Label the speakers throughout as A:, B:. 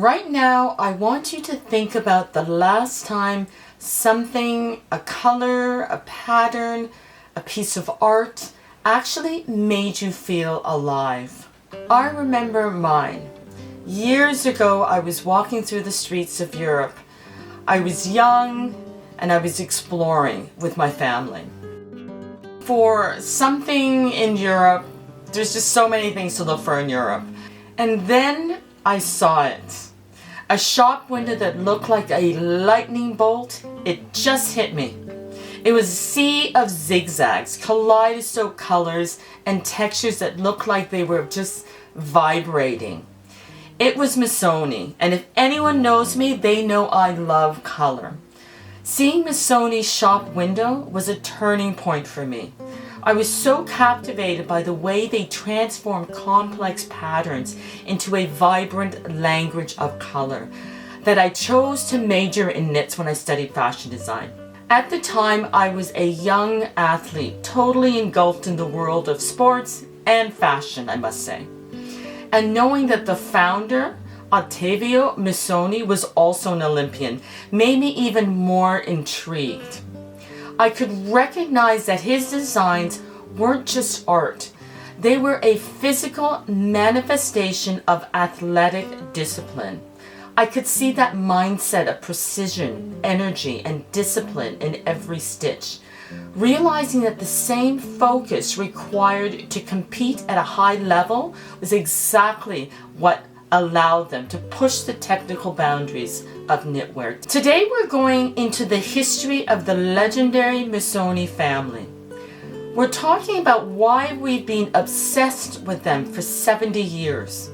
A: Right now, I want you to think about the last time something, a color, a pattern, a piece of art, actually made you feel alive. I remember mine. Years ago, I was walking through the streets of Europe. I was young and I was exploring with my family. For something in Europe, there's just so many things to look for in Europe. And then I saw it. A shop window that looked like a lightning bolt. It just hit me. It was a sea of zigzags, kaleidoscope colors, and textures that looked like they were just vibrating. It was Missoni, and if anyone knows me, they know I love color. Seeing Missoni's shop window was a turning point for me. I was so captivated by the way they transformed complex patterns into a vibrant language of color that I chose to major in knits when I studied fashion design. At the time, I was a young athlete, totally engulfed in the world of sports and fashion, I must say. And knowing that the founder, Ottavio Missoni, was also an Olympian made me even more intrigued. I could recognize that his designs weren't just art. They were a physical manifestation of athletic discipline. I could see that mindset of precision, energy, and discipline in every stitch. Realizing that the same focus required to compete at a high level was exactly what allowed them to push the technical boundaries of knitwear. Today we're going into the history of the legendary Missoni family. We're talking about why we've been obsessed with them for 70 years,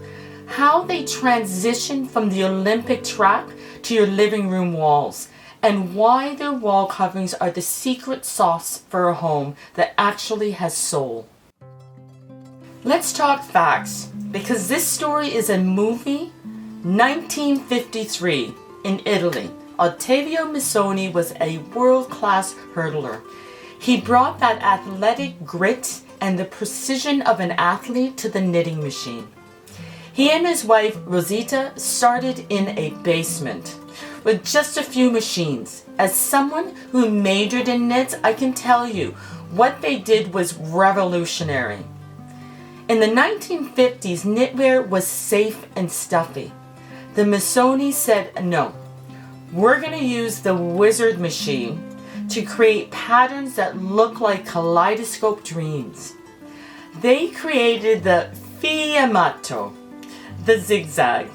A: how they transitioned from the Olympic track to your living room walls, and why their wall coverings are the secret sauce for a home that actually has soul. Let's talk facts, because this story is a movie. 1953 in Italy. Ottavio Missoni was a world-class hurdler. He brought that athletic grit and the precision of an athlete to the knitting machine. He and his wife Rosita started in a basement with just a few machines. As someone who majored in knits, I can tell you what they did was revolutionary. In the 1950s, knitwear was safe and stuffy. The Missoni said, no, we're going to use the wizard machine to create patterns that look like kaleidoscope dreams. They created the fiammata, the zigzag.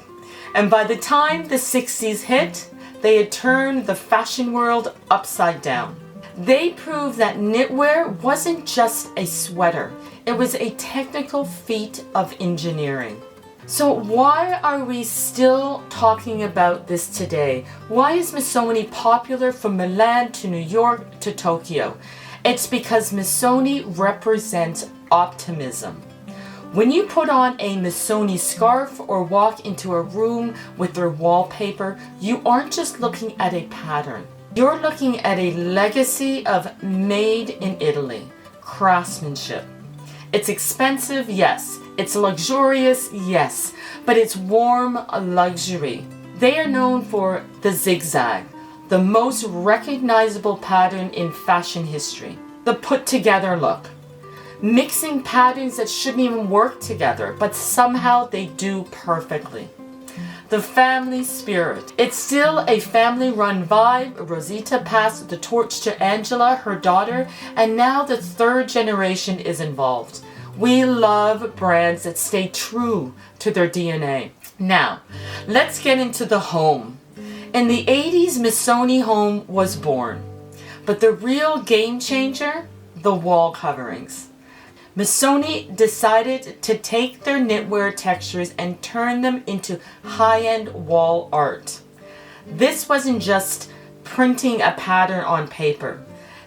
A: And by the time the 60s hit, they had turned the fashion world upside down. They proved that knitwear wasn't just a sweater. It was a technical feat of engineering. So why are we still talking about this today? Why is Missoni popular from Milan to New York to Tokyo? It's because Missoni represents optimism. When you put on a Missoni scarf or walk into a room with their wallpaper, you aren't just looking at a pattern. You're looking at a legacy of made in Italy, craftsmanship. It's expensive, yes. It's luxurious, yes. But it's warm luxury. They are known for the zigzag, the most recognizable pattern in fashion history. The put-together look. Mixing patterns that shouldn't even work together, but somehow they do perfectly. The family spirit. It's still a family-run vibe. Rosita passed the torch to Angela, her daughter, and now the third generation is involved. We love brands that stay true to their DNA. Now, let's get into the home. In the 80s, Missoni Home was born. But the real game changer, the wall coverings. Missoni decided to take their knitwear textures and turn them into high-end wall art. This wasn't just printing a pattern on paper.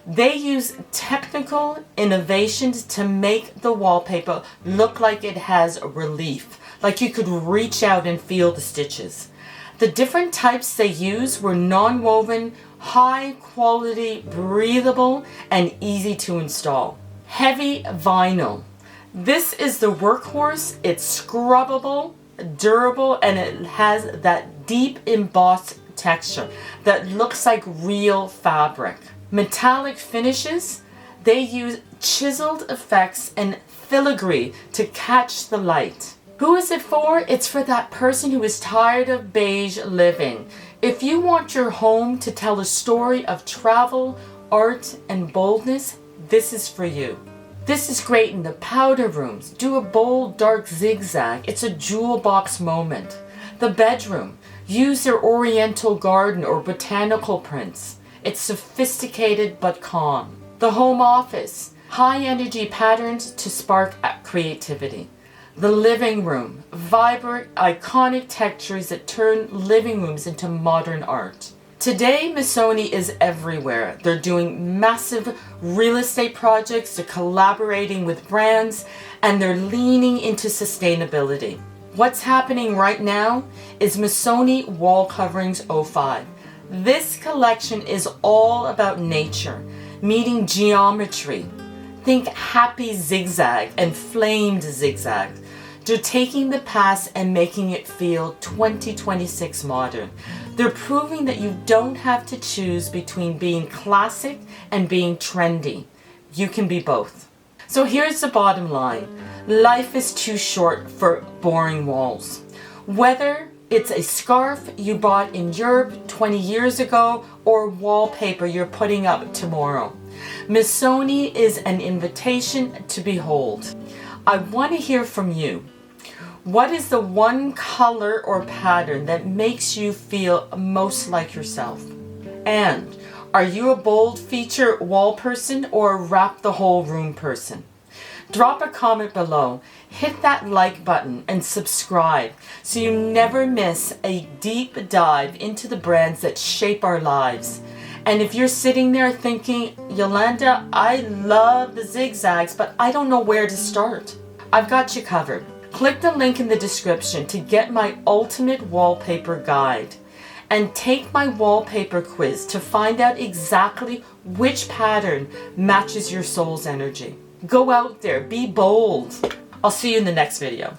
A: They used technical innovations to make the wallpaper look like it has relief, like you could reach out and feel the stitches. The different types they used were non-woven, high quality, breathable, and easy to install. Heavy vinyl. This is the workhorse. It's scrubbable, durable, and it has that deep embossed texture that looks like real fabric. Metallic finishes, they use chiseled effects and filigree to catch the light. Who is it for? It's for that person who is tired of beige living. If you want your home to tell a story of travel, art, and boldness, this is for you. This is great in the powder rooms. Do a bold, dark zigzag. It's a jewel box moment. The bedroom. Use your oriental garden or botanical prints. It's sophisticated but calm. The home office. High energy patterns to spark creativity. The living room. Vibrant, iconic textures that turn living rooms into modern art. Today, Missoni is everywhere. They're doing massive real estate projects, they're collaborating with brands, and they're leaning into sustainability. What's happening right now is Missoni Wall Coverings 05. This collection is all about nature, meeting geometry. Think happy zigzag and flamed zigzag. They're taking the past and making it feel 2026 modern. They're proving that you don't have to choose between being classic and being trendy. You can be both. So here's the bottom line. Life is too short for boring walls. Whether it's a scarf you bought in Europe 20 years ago or wallpaper you're putting up tomorrow, Missoni is an invitation to behold. I want to hear from you. What is the one color or pattern that makes you feel most like yourself? And are you a bold feature wall person or a wrap the whole room person? Drop a comment below, hit that like button, and subscribe so you never miss a deep dive into the brands that shape our lives. And if you're sitting there thinking, Yolanda, I love the zigzags, but I don't know where to start, I've got you covered. Click the link in the description to get my ultimate wallpaper guide and take my wallpaper quiz to find out exactly which pattern matches your soul's energy. Go out there, be bold. I'll see you in the next video.